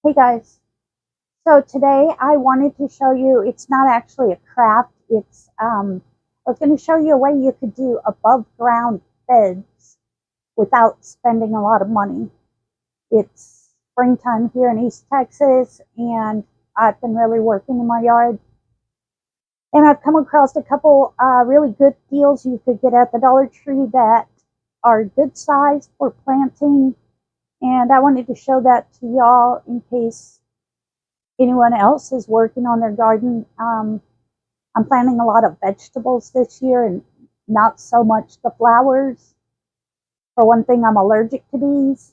Hey guys, so today I wanted to show you, it's not actually a craft, I was going to show you a way you could do above ground beds without spending a lot of money. It's springtime here in East Texas and I've been really working in my yard and I've come across a couple really good deals you could get at the Dollar Tree that are good size for planting, and I wanted to show that to y'all in case anyone else is working on their garden. I'm planting a lot of vegetables this year and not so much the flowers. For one thing, I'm allergic to bees.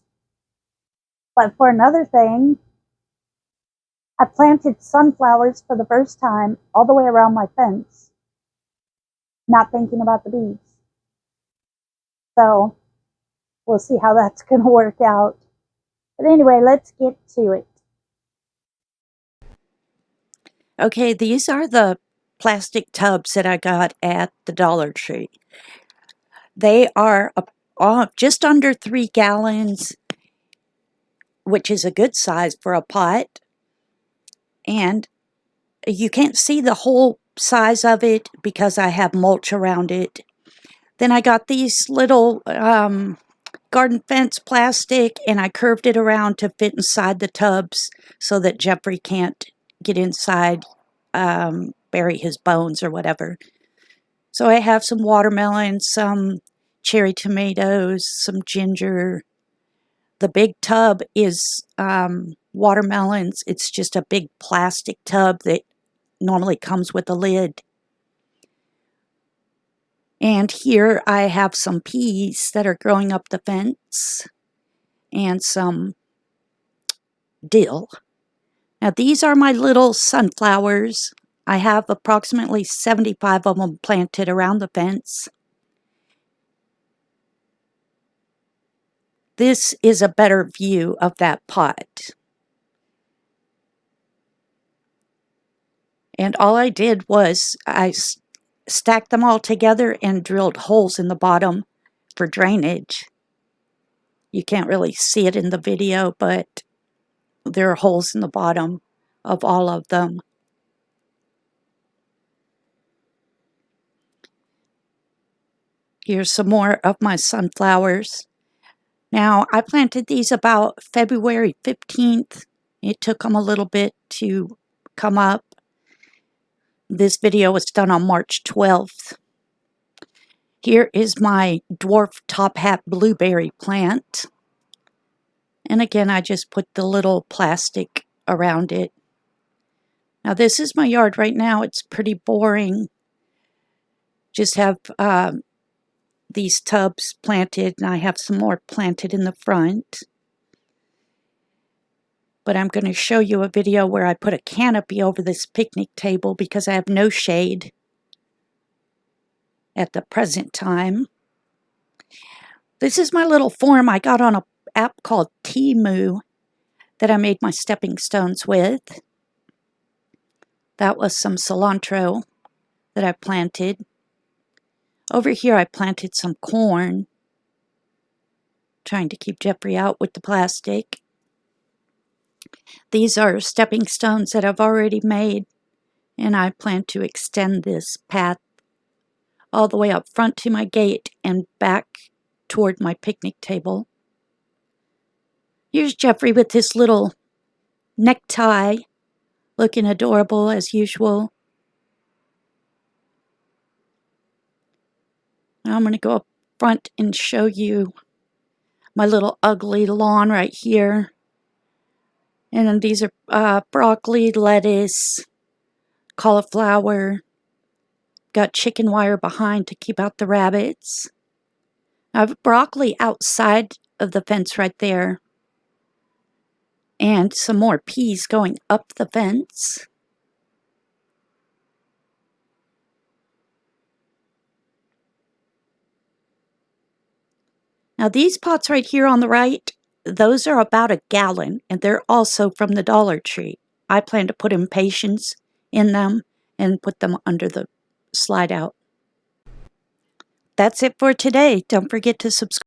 But for another thing, I planted sunflowers for the first time all the way around my fence, not thinking about the bees. So we'll see how that's going to work out. But anyway, let's get to it. Okay, these are the plastic tubs that I got at the Dollar Tree. They are just under 3 gallons, which is a good size for a pot. And you can't see the whole size of it because I have mulch around it. Then I got these little garden fence plastic, and I curved it around to fit inside the tubs so that Jeffrey can't get inside, bury his bones or whatever. So I have some watermelon, some cherry tomatoes, some ginger. The big tub is watermelons. It's just a big plastic tub that normally comes with a lid. And here I have some peas that are growing up the fence and some dill. Now these are my little sunflowers. I have approximately 75 of them planted around the fence. This is a better view of that pot. And all I did was I stacked them all together and drilled holes in the bottom for drainage. You can't really see it in the video, but there are holes in the bottom of all of them. Here's some more of my sunflowers. Now, I planted these about February 15th. It took them a little bit to come up. This video was done on March 12th. Here is my dwarf top hat blueberry plant. And again, I just put the little plastic around it. Now, this is my yard right now. It's pretty boring. Just have these tubs planted, and I have some more planted in the front. But I'm going to show you a video where I put a canopy over this picnic table because I have no shade at the present time. This is my little form I got on an app called Temu that I made my stepping stones with. That was some cilantro that I planted. Over here I planted some corn, trying to keep Jeffrey out with the plastic. These are stepping stones that I've already made, and I plan to extend this path all the way up front to my gate and back toward my picnic table. Here's Jeffrey with his little necktie, looking adorable as usual. Now I'm going to go up front and show you my little ugly lawn right here. And then these are broccoli, lettuce, cauliflower. Got chicken wire behind to keep out the rabbits. I have broccoli outside of the fence right there. And some more peas going up the fence. Now these pots right here on the right, those are about 1 gallon, and they're also from the Dollar Tree. I plan to put impatiens in them and put them under the slide out. That's it for today. Don't forget to subscribe.